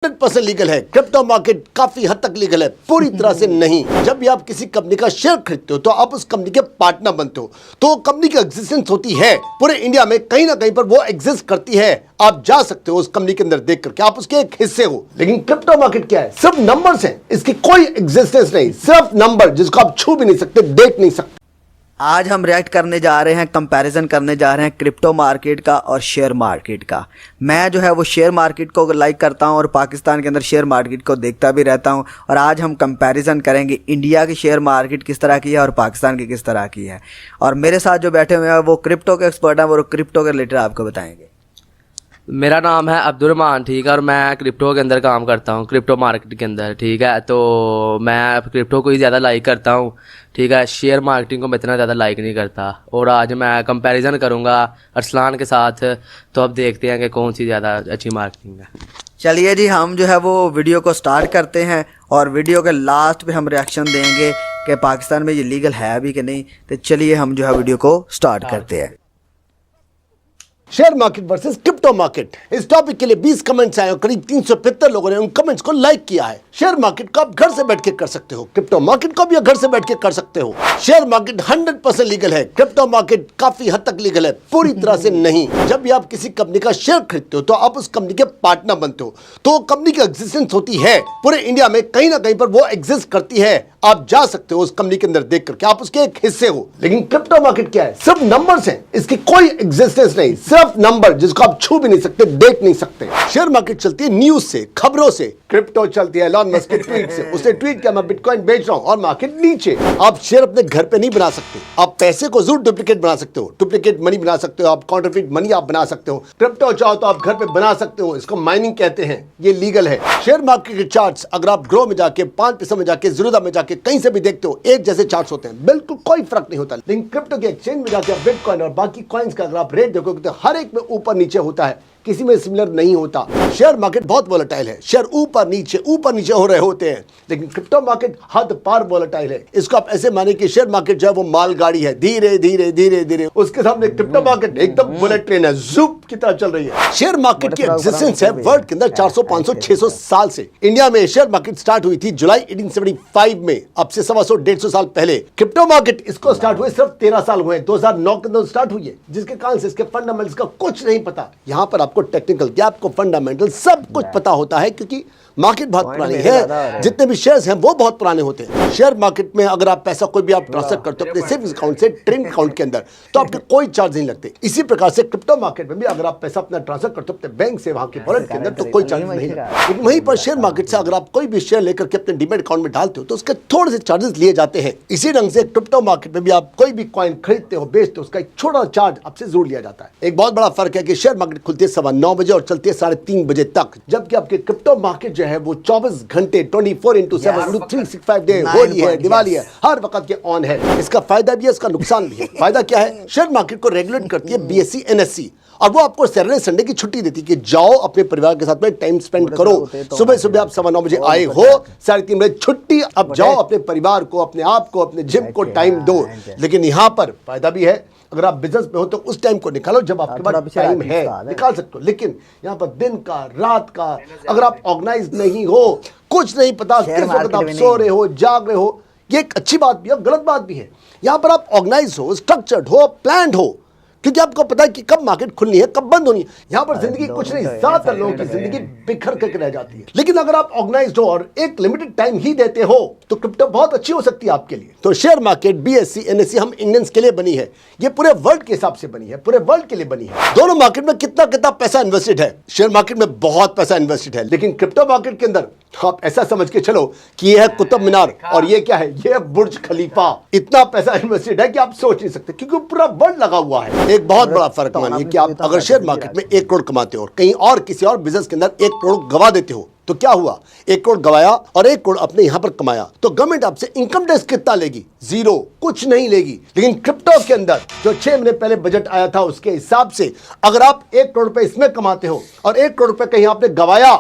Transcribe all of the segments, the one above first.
100% legal है। Crypto market काफी हद तक लीगल है, पूरी तरह से नहीं। जब भी आप किसी कंपनी का शेयर खरीदते हो तो आप उस कंपनी के पार्टनर बनते हो, तो कंपनी की एग्जिस्टेंस होती है पूरे इंडिया में, कहीं ना कहीं पर वो एग्जिस्ट करती है। आप जा सकते हो उस कंपनी के अंदर देख करके, आप उसके एक हिस्से हो। लेकिन क्रिप्टो मार्केट क्या है? सिर्फ नंबर्स हैं, इसकी कोई एग्जिस्टेंस नहीं, सिर्फ नंबर जिसको आप छू भी नहीं सकते, देख नहीं सकते। आज हम रिएक्ट करने जा रहे हैं, कंपैरिजन करने जा रहे हैं क्रिप्टो मार्केट का और शेयर मार्केट का। मैं जो है वो शेयर मार्केट को लाइक करता हूं और पाकिस्तान के अंदर शेयर मार्केट को देखता भी रहता हूं, और आज हम कंपैरिजन करेंगे इंडिया की शेयर मार्केट किस तरह की है और पाकिस्तान की किस तरह की है। और मेरे साथ जो बैठे हुए हैं वो क्रिप्टो के एक्सपर्ट हैं, वो क्रिप्टो के रिलेटेड आपको बताएंगे। मेरा नाम है अब्दुलरहमान, ठीक है, और मैं क्रिप्टो के अंदर काम करता हूँ, क्रिप्टो मार्केट के अंदर, ठीक है। तो मैं क्रिप्टो को ही ज़्यादा लाइक करता हूँ, ठीक है। शेयर मार्केटिंग को मैं इतना ज़्यादा लाइक नहीं करता। और आज मैं कंपैरिजन करूँगा अरसलान के साथ, तो अब देखते हैं कि कौन सी ज़्यादा अच्छी मार्केटिंग है। चलिए जी, हम जो है वो वीडियो को स्टार्ट करते हैं और वीडियो के लास्ट पे हम रिएक्शन देंगे कि पाकिस्तान में ये लीगल है अभी कि नहीं। तो चलिए हम जो है वीडियो को स्टार्ट करते हैं। Share market versus crypto market, इस टॉपिक के लिए 20 कमेंट्स आए और करीब 375 लोगों ने उन कमेंट्स को लाइक किया है। शेयर मार्केट को आप घर से बैठ के कर सकते हो, क्रिप्टो मार्केट को भी घर से बैठ के कर सकते हो। शेयर मार्केट 100% लीगल है, क्रिप्टो मार्केट काफी हद तक लीगल है, पूरी तरह से नहीं। जब भी आप किसी कंपनी का शेयर खरीदते हो तो आप उस कंपनी के पार्टनर बनते हो, तो कंपनी की एग्जिस्टेंस होती है पूरे इंडिया में, कहीं ना कहीं पर वो एग्जिस्ट करती है। आप जा सकते हो उस कंपनी के अंदर देख करके, आप उसके एक हिस्से हो। लेकिन क्रिप्टो मार्केट क्या है? सिर्फ नंबर्स हैं, इसकी कोई एग्जिस्टेंस नहीं, सिर्फ नंबर जिसको आप छू भी नहीं सकते, देख नहीं सकते। शेयर मार्केट चलती है न्यूज से, खबरों से। क्रिप्टो चलती है एलन मस्क के ट्वीट से। उसने ट्वीट किया मैं बिटकॉइन बेच रहा हूं और मार्केट नीचे। आप शेयर अपने घर पे नहीं बना सकते, आप पैसे को जरूर डुप्लीकेट बना सकते हो, डुप्लीकेट मनी बना सकते हो, आप काउंटरफिट मनी आप बना सकते हो। क्रिप्टो चाहो तो आप घर पे बना सकते हो, इसको माइनिंग कहते हैं, ये लीगल है। शेयर मार्केट के चार्ट्स अगर आप ग्रो में जाके, 5 पैसे में जाके, ज़ीरोधा में जाके, कहीं से भी देखते हो, एक जैसे चार्ट्स होते हैं, बिल्कुल कोई फर्क नहीं होता। लेकिन क्रिप्टो के एक्सचेंज में जाके बिटकॉइन और बाकी कॉइन्स का अगर आप रेट देखोगे तो हर एक में ऊपर नीचे होता है, किसी में सिमिलर नहीं होता। शेयर मार्केट बहुत वोलेटाइल है, शेयर ऊपर नीचे हो रहे होते हैं। लेकिन क्रिप्टो मार्केट हद पार वोलेटाइल है। इसको आप ऐसे माने कि शेयर मार्केट जो है वो मालगाड़ी है, धीरे धीरे उसके सामने क्रिप्टो मार्केट एकदम बुलेट ट्रेन है, ज़ूप की तरह चल रही है। शेयर मार्केट की एग्जिस्टेंस है वर्ल्ड के अंदर 400, 500, 600 साल से। इंडिया में शेयर मार्केट स्टार्ट हुई थी जुलाई 1875 में, अब से 125 साल पहले। क्रिप्टो मार्केट इसको स्टार्ट हुए सिर्फ 13 साल हुए, 2009 के अंदर स्टार्ट हुई है, जिसके कारण से इसके फंडामेंटल्स का कुछ नहीं पता। यहाँ पर आपको टेक्निकल गैप को फंडामेंटल सब कुछ पता होता है, क्योंकि मार्केट बहुत पुरानी है, जितने भी शेयर्स हैं वो बहुत पुराने होते हैं। शेयर मार्केट में अगर आप पैसा कोई भी आप ट्रांसफर करते हो अपने सेविंग्स अकाउंट से ट्रेडिंग अकाउंट के अंदर, तो आपके कोई चार्ज नहीं लगते। इसी प्रकार से क्रिप्टो मार्केट में भी अगर आप पैसा अपना ट्रांसफर करते हो अपने बैंक से वहां के वॉलेट के अंदर, तो कोई चार्ज नहीं लगता। लेकिन वहीं पर शेयर मार्केट से अगर आप कोई भी शेयर लेकर के अपने डीमैट अकाउंट में डालते हो तो उसके थोड़े से चार्जेस लिए जाते हैं। इसी ढंग से क्रिप्टो मार्केट में भी आप कोई भी कॉइन खरीदते हो, बेचते हो, उसका एक छोटा चार्ज आपसे जरूर लिया जाता है। एक बहुत बड़ा फर्क है कि शेयर मार्केट खुलती है 9:15 बजे और चलती है 3:30 बजे तक, जबकि आपके क्रिप्टो मार्केट जो है वो 24 घंटे 24/7 365 डे, होली है, दिवाली है, हर वक्त के ऑन है। इसका फायदा भी है, इसका नुकसान भी है। फायदा क्या है? शेयर मार्केट को रेगुलेट करती है BSE NSE, और वो आपको सैटरडे संडे की छुट्टी देती है कि जाओ अपने परिवार के साथ में टाइम स्पेंड करो। सुबह आप 9:15 बजे आए हो, 3:30 बजे छुट्टी, अब जाओ अपने परिवार को, अपने आप को, अपने जिम को टाइम दो। लेकिन यहाँ पर फायदा भी है, अगर आप बिजनेस में हो तो उस टाइम को निकालो जब आपके पास टाइम है, निकाल सकते हो। लेकिन यहाँ पर दिन का, रात का, अगर आप ऑर्गेनाइज नहीं हो, कुछ नहीं पता किस वक्त आप सो रहे हो, जाग रहे हो, ये एक अच्छी बात भी है, गलत बात भी है। यहाँ पर आप ऑर्गेनाइज हो, स्ट्रक्चर्ड हो, प्लान्ड हो, क्योंकि आपको पता है कि कब मार्केट खुलनी है, कब बंद होनी है। यहाँ पर जिंदगी कुछ नहीं, ज्यादातर लोगों की जिंदगी बिखर करके रह जाती है। लेकिन अगर आप ऑर्गेनाइज्ड हो और एक लिमिटेड टाइम ही देते हो तो क्रिप्टो बहुत अच्छी हो सकती है आपके लिए। तो शेयर मार्केट BSE NSE हम इंडियंस के लिए बनी है, ये पूरे वर्ल्ड के हिसाब से बनी है, पूरे वर्ल्ड के लिए बनी है। दोनों मार्केट में कितना कितना पैसा इन्वेस्टेड है? शेयर मार्केट में बहुत पैसा इन्वेस्टेड है, लेकिन क्रिप्टो मार्केट के अंदर आप ऐसा समझ के चलो कि ये है कुतुब मीनार और ये क्या है? ये है बुर्ज खलीफा। इतना पैसा इन्वेस्टेड है कि आप सोच नहीं सकते, क्योंकि पूरा वर्ल्ड लगा हुआ है। एक बहुत बड़ा फर्क मानिए कि आप अगर शेयर मार्केट में 1 करोड़ कमाते हो और कहीं और किसी और बिजनेस के अंदर 1 करोड़ गवा देते हो, तो क्या हुआ? 1 करोड़ गवाया और 1 करोड़ अपने यहां पर कमाया, तो गवर्नमेंट आपसे इनकम टैक्स कितना लेगी? 0, कुछ नहीं लेगी। लेकिन क्रिप्टो के अंदर जो 6 महीने पहले बजट आया था उसके हिसाब से अगर आप 1 करोड़ रुपए इसमें कमाते हो और 1 करोड़ रुपए कहीं आपने गवाया,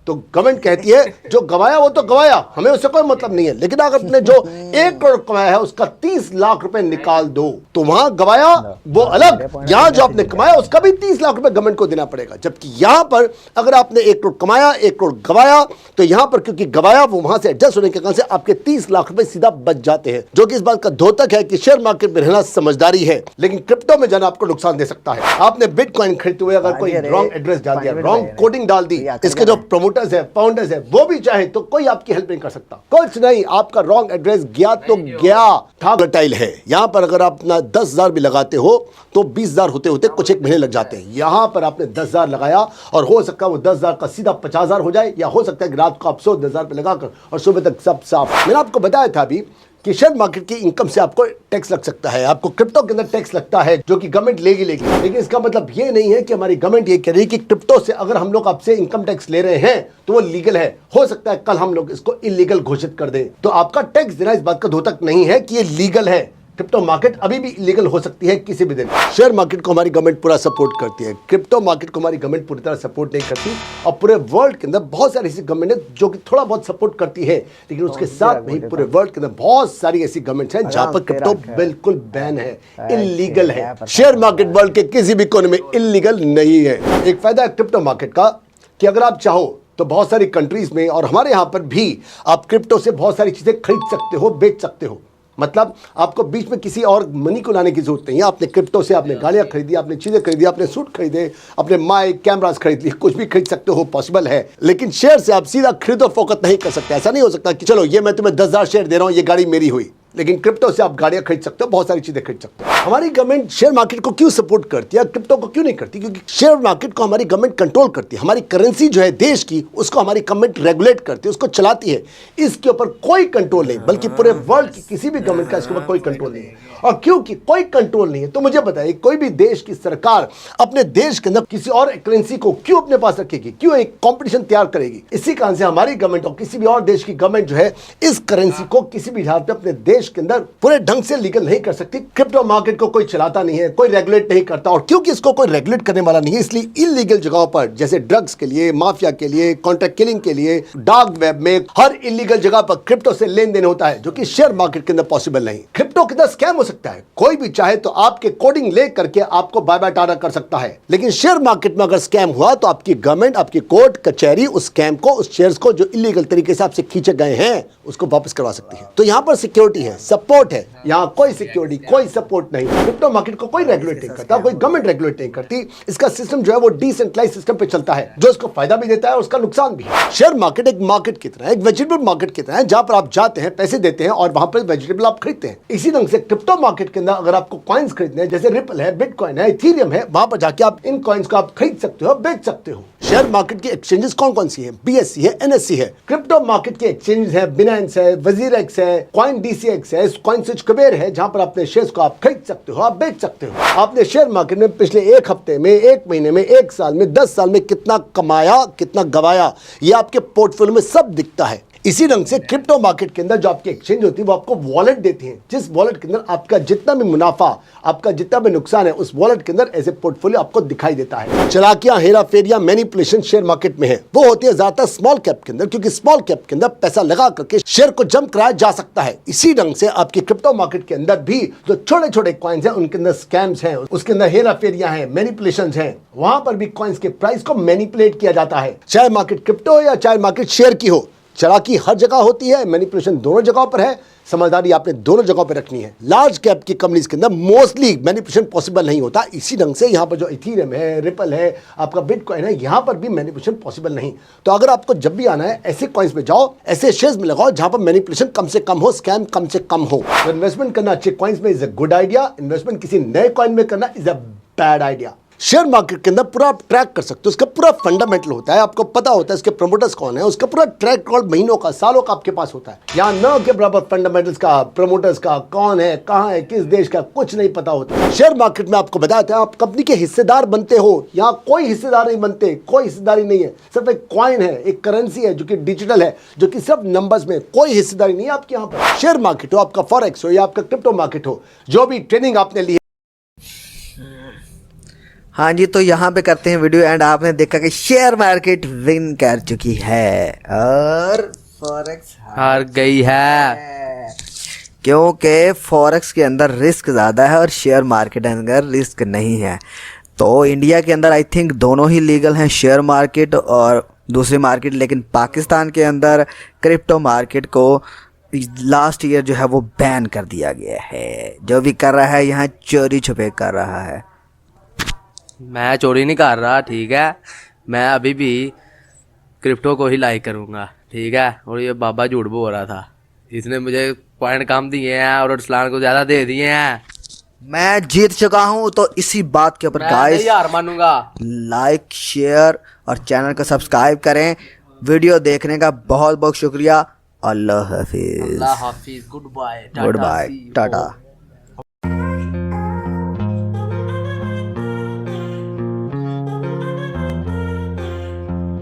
तो गवर्नमेंट कहती है जो गवाया वो तो गवाया, हमें उससे कोई मतलब नहीं है, लेकिन अगर आपने जो 1 करोड़ कमाया है उसका 30 लाख रुपए निकाल दो तो वहां गवाया वो अलग, यहां जो आपने कमाया उसका भी 30 लाख रुपए गवर्नमेंट को देना पड़ेगा। जबकि यहां पर अगर आपने 1 करोड़ कमाया, 1 करोड़ गवाया, तो यहां पर क्योंकि गवाया वो वहां से एडजस्ट होने के कारण से आपके 30 लाख रुपए सीधा बच जाते हैं, जो कि इस बात का द्योतक है कि शेयर मार्केट में रहना समझदारी है। लेकिन क्रिप्टो में जाना आपको नुकसान दे सकता है। आपने बिटकॉइन खरीदते हुए अगर कोई रॉन्ग एड्रेस डाल दिया, रॉन्ग कोडिंग डाल दी, इसके जो प्रमोटर्स है, फाउंडर्स है, वो भी चाहे तो कोई आपकी हेल्प नहीं कर सकता। कुछ नहीं, आपका रॉन्ग एड्रेस गया तो गया। टाइल है यहां पर, अगर आप अपना 10,000 भी लगाते हो तो 20,000 होते होते कुछ एक महीने लग जाते हैं। यहां पर आपने 10,000 लगाया और हो सकता है वो 10,000 का सीधा 50,000 हो जाए, या हो सकता है कि रात को आप 100,000 पे लगाकर और सुबह तक सब साफ। मैंने आपको बताया था अभी कि शेयर मार्केट की इनकम से आपको टैक्स लग सकता है, आपको क्रिप्टो के अंदर टैक्स लगता है जो कि गवर्नमेंट लेगी। लेकिन इसका मतलब ये नहीं है कि हमारी गवर्नमेंट ये कह रही है कि क्रिप्टो से अगर हम लोग आपसे इनकम टैक्स ले रहे हैं तो वो लीगल है। हो सकता है कल हम लोग इसको इलीगल घोषित कर दें, तो आपका टैक्स देना इस बात का द्योतक नहीं है कि ये लीगल है। क्रिप्टो मार्केट अभी भी इलीगल हो सकती है किसी भी दिन। शेयर मार्केट को हमारी गवर्नमेंट पूरा सपोर्ट करती है, क्रिप्टो मार्केट को हमारी गवर्नमेंट पूरी तरह सपोर्ट नहीं करती। और पूरे वर्ल्ड के अंदर बहुत सारी ऐसी गवर्नमेंट है जो कि थोड़ा बहुत सपोर्ट करती है, लेकिन उसके साथ में पूरे वर्ल्ड के अंदर बहुत सारी ऐसी गवर्नमेंट है जहां पर क्रिप्टो बिल्कुल बैन है, इलीगल है। शेयर मार्केट वर्ल्ड के किसी भी कोने में इलीगल नहीं है। एक फायदा है क्रिप्टो मार्केट का कि अगर आप चाहो तो बहुत सारी कंट्रीज में और हमारे यहां पर भी आप क्रिप्टो से बहुत सारी चीजें खरीद सकते हो, बेच सकते हो। मतलब आपको बीच में किसी और मनी को लाने की जरूरत नहीं है। आपने क्रिप्टो से आपने गाड़ियां खरीदी, आपने चीजें खरीदी, आपने सूट खरीदे, अपने माइक कैमरास खरीद लिए, कुछ भी खरीद सकते हो, पॉसिबल है। लेकिन शेयर से आप सीधा खरीदो फरोख्त नहीं कर सकते। ऐसा नहीं हो सकता कि चलो ये मैं तुम्हें 10,000 शेयर दे रहा हूं, ये गाड़ी मेरी हुई। लेकिन क्रिप्टो से आप गाड़ियां खरीद सकते हो, बहुत सारी चीजें खरीद सकते हो। हमारी गवर्नमेंट शेयर मार्केट को क्यों सपोर्ट करती है, क्रिप्टो को क्यों नहीं करती? क्योंकि शेयर मार्केट को हमारी गवर्नमेंट कंट्रोल करती है। हमारी करेंसी जो है देश की, उसको हमारी गवर्नमेंट रेगुलेट करती है, उसको चलाती है। इसके ऊपर कोई कंट्रोल नहीं, बल्कि पूरे वर्ल्ड की किसी भी गवर्नमेंट का इसके ऊपर कोई कंट्रोल नहीं है। और क्योंकि कोई कंट्रोल नहीं है तो मुझे बताइए, कोई भी देश की सरकार अपने देश के अंदर किसी और करेंसी को क्यों अपने पास रखेगी, क्यों एक कंपटीशन तैयार करेगी? इसी कारण से हमारी गवर्नमेंट और किसी भी और देश की गवर्नमेंट जो है इस करेंसी को किसी भी हालत में अपने देश के अंदर पूरे ढंग से लीगल नहीं कर सकती। क्रिप्टो मार्केट को कोई चलाता नहीं है, कोई रेगुलेट नहीं करता, और क्योंकि इसको कोई रेगुलेट करने वाला नहीं है, इसलिए इलीगल जगहों पर जैसे ड्रग्स के लिए, माफिया के लिए, कॉन्ट्रैक्ट किलिंग के लिए, डार्क वेब में, हर इलीगल जगह पर क्रिप्टो से लेन देन होता है, जो कि शेयर मार्केट के अंदर पॉसिबल नहीं। क्रिप्टो के अंदर स्कैम हो सकता है, कोई भी चाहे तो आपके कोडिंग ले करके आपको बाय बाय टाटा कर सकता है। लेकिन शेयर मार्केट में अगर स्कैम हुआ तो आपकी गवर्नमेंट, आपकी कोर्ट कचहरी उस स्कैम को, उस शेयर्स को जो इलीगल तरीके से आपसे खींचे गए हैं, उसको वापस करवा सकती है। तो यहां पर सिक्योरिटी है, सपोर्ट है, यहां कोई सिक्योरिटी, कोई सपोर्ट नहीं। क्रिप्टो मार्केट को कोई रेगुलेट नहीं करता, कोई गवर्नमेंट रेगुलेट नहीं करती। इसका सिस्टम जो है वो डिसेंट्रलाइज सिस्टम पे चलता है, जो इसको फायदा भी देता है और उसका नुकसान भी है। शेयर मार्केट एक मार्केट की तरह है, एक वेजिटेबल मार्केट की तरह है, जहां पर आप जाते हैं, पैसे देते हैं और वहां पर वेजिटेबल आप खरीदते हैं। इसी ढंग से क्रिप्टो मार्केट के अंदर अगर आपको कॉइन्स खरीदने हैं, जैसे रिपल है, बिटकॉइन है, इथेरियम है, वहां पर जाके आप इन कॉइन्स को आप खरीद सकते हो, बेच सकते हो। शेयर मार्केट की एक्सचेंजेस कौन कौन सी है? बीएससी है, एनएससी है। क्रिप्टो मार्केट के एक्सचेंजेस है, बिनांस है, वजीरएक्स है, कॉइन डीसीएक्स है, कॉइन स्विच कुबेर है, जहां पर अपने शेयर्स को आप खरीद सकते हो, आप बेच सकते हो। आपने शेयर मार्केट में पिछले एक हफ्ते में, एक महीने में, एक साल में, 10 साल में कितना कमाया, कितना गवाया, ये आपके पोर्टफोलियो में सब दिखता है। इसी ढंग से क्रिप्टो मार्केट के अंदर जो आपकी एक्सचेंज होती है वो आपको वॉलेट देती है, जिस वॉलेट के अंदर आपका जितना भी मुनाफा, आपका जितना भी नुकसान है, उस वॉलेट के अंदर ऐसे पोर्टफोलियो आपको दिखाई देता है। चालाकियां, हेरा फेरियां, मैनिपुलेशन शेयर मार्केट में है, वो होती है ज्यादातर स्मॉल कैप के अंदर, क्योंकि स्मॉल कैप के अंदर पैसा लगा करके शेयर को जंप कराया जा सकता है। इसी ढंग से आपकी क्रिप्टो मार्केट के अंदर भी जो छोटे छोटे कॉइन्स हैं, उनके अंदर स्कैम्स हैं, उसके अंदर हेरा फेरियां हैं, मैनिपुलेशन हैं, वहां पर भी कॉइन्स के प्राइस को मैनिपुलेट किया जाता है। चाहे मार्केट क्रिप्टो हो या चाहे मार्केट शेयर की हो, चालाकी हर जगह होती है, मैनिपुलेशन दोनों जगहों पर है, समझदारी आपने दोनों जगहों पर रखनी है। लार्ज कैप की कंपनीज के अंदर मोस्टली मैनिपुलेशन पॉसिबल नहीं होता। इसी ढंग से यहाँ पर जो इथेरियम है, रिपल है, आपका बिटकॉइन है, यहाँ पर भी मैनिपुलेशन पॉसिबल नहीं। तो अगर आपको जब भी आना है, ऐसे कॉइन्स में जाओ, ऐसे शेयर्स में लगाओ जहां पर मैनिपुलेशन कम से कम हो, स्कैम कम से कम हो। तो इन्वेस्टमेंट करना अच्छे कॉइन्स में is a good idea, investment किसी नए कॉइन में करना is a bad idea. Share market के अंदर पूरा आप ट्रैक कर सकते हो, उसका पूरा फंडामेंटल होता है, आपको पता होता है इसके प्रमोटर्स कौन है, उसका पूरा ट्रैक रिकॉर्ड महीनों का, सालों का आपके पास होता है। यहाँ न के बराबर फंडामेंटल्स का, प्रमोटर्स का, कौन है, कहाँ है, किस देश का, कुछ नहीं पता होता। शेयर मार्केट में आपको बताया था, आप कंपनी के हिस्सेदार बनते हो, यहाँ कोई हिस्सेदार नहीं बनते, कोई हिस्सेदारी नहीं है, सिर्फ एक कॉइन है, एक करेंसी है जो कि डिजिटल है, जो कि सिर्फ नंबर्स में, कोई हिस्सेदारी नहीं है आपके यहाँ पर। शेयर मार्केट हो, आपका फॉरेक्स हो या आपका क्रिप्टो मार्केट हो, जो भी ट्रेनिंग आपने ली हाँ जी, तो यहाँ पे करते हैं वीडियो एंड। आपने देखा कि शेयर मार्केट विन कर चुकी है और फॉरेक्स हार गई है, क्योंकि फॉरेक्स के अंदर रिस्क ज़्यादा है और शेयर मार्केट के अंदर रिस्क नहीं है। तो इंडिया के अंदर आई थिंक दोनों ही लीगल हैं, शेयर मार्केट और दूसरी मार्केट, लेकिन पाकिस्तान के अंदर क्रिप्टो मार्केट को लास्ट ईयर जो है वो बैन कर दिया गया है। जो भी कर रहा है यहाँ चोरी छुपे कर रहा है। मैं चोरी नहीं कर रहा, ठीक है। मैं अभी भी क्रिप्टो को ही लाइक करूँगा, ठीक है। और ये बाबा झूठ बोल रहा था, इसने मुझे पॉइंट कम दिए हैं और अरसलान को ज़्यादा दे दिए हैं। मैं जीत चुका हूँ, तो इसी बात के ऊपर मैं गाइस नहीं हार मानूंगा। लाइक शेयर और चैनल को सब्सक्राइब करें। वीडियो देखने का बहुत बहुत शुक्रिया। अल्लाह हाफिज। अल्लाह हाफिज, good bye, good bye, Tata.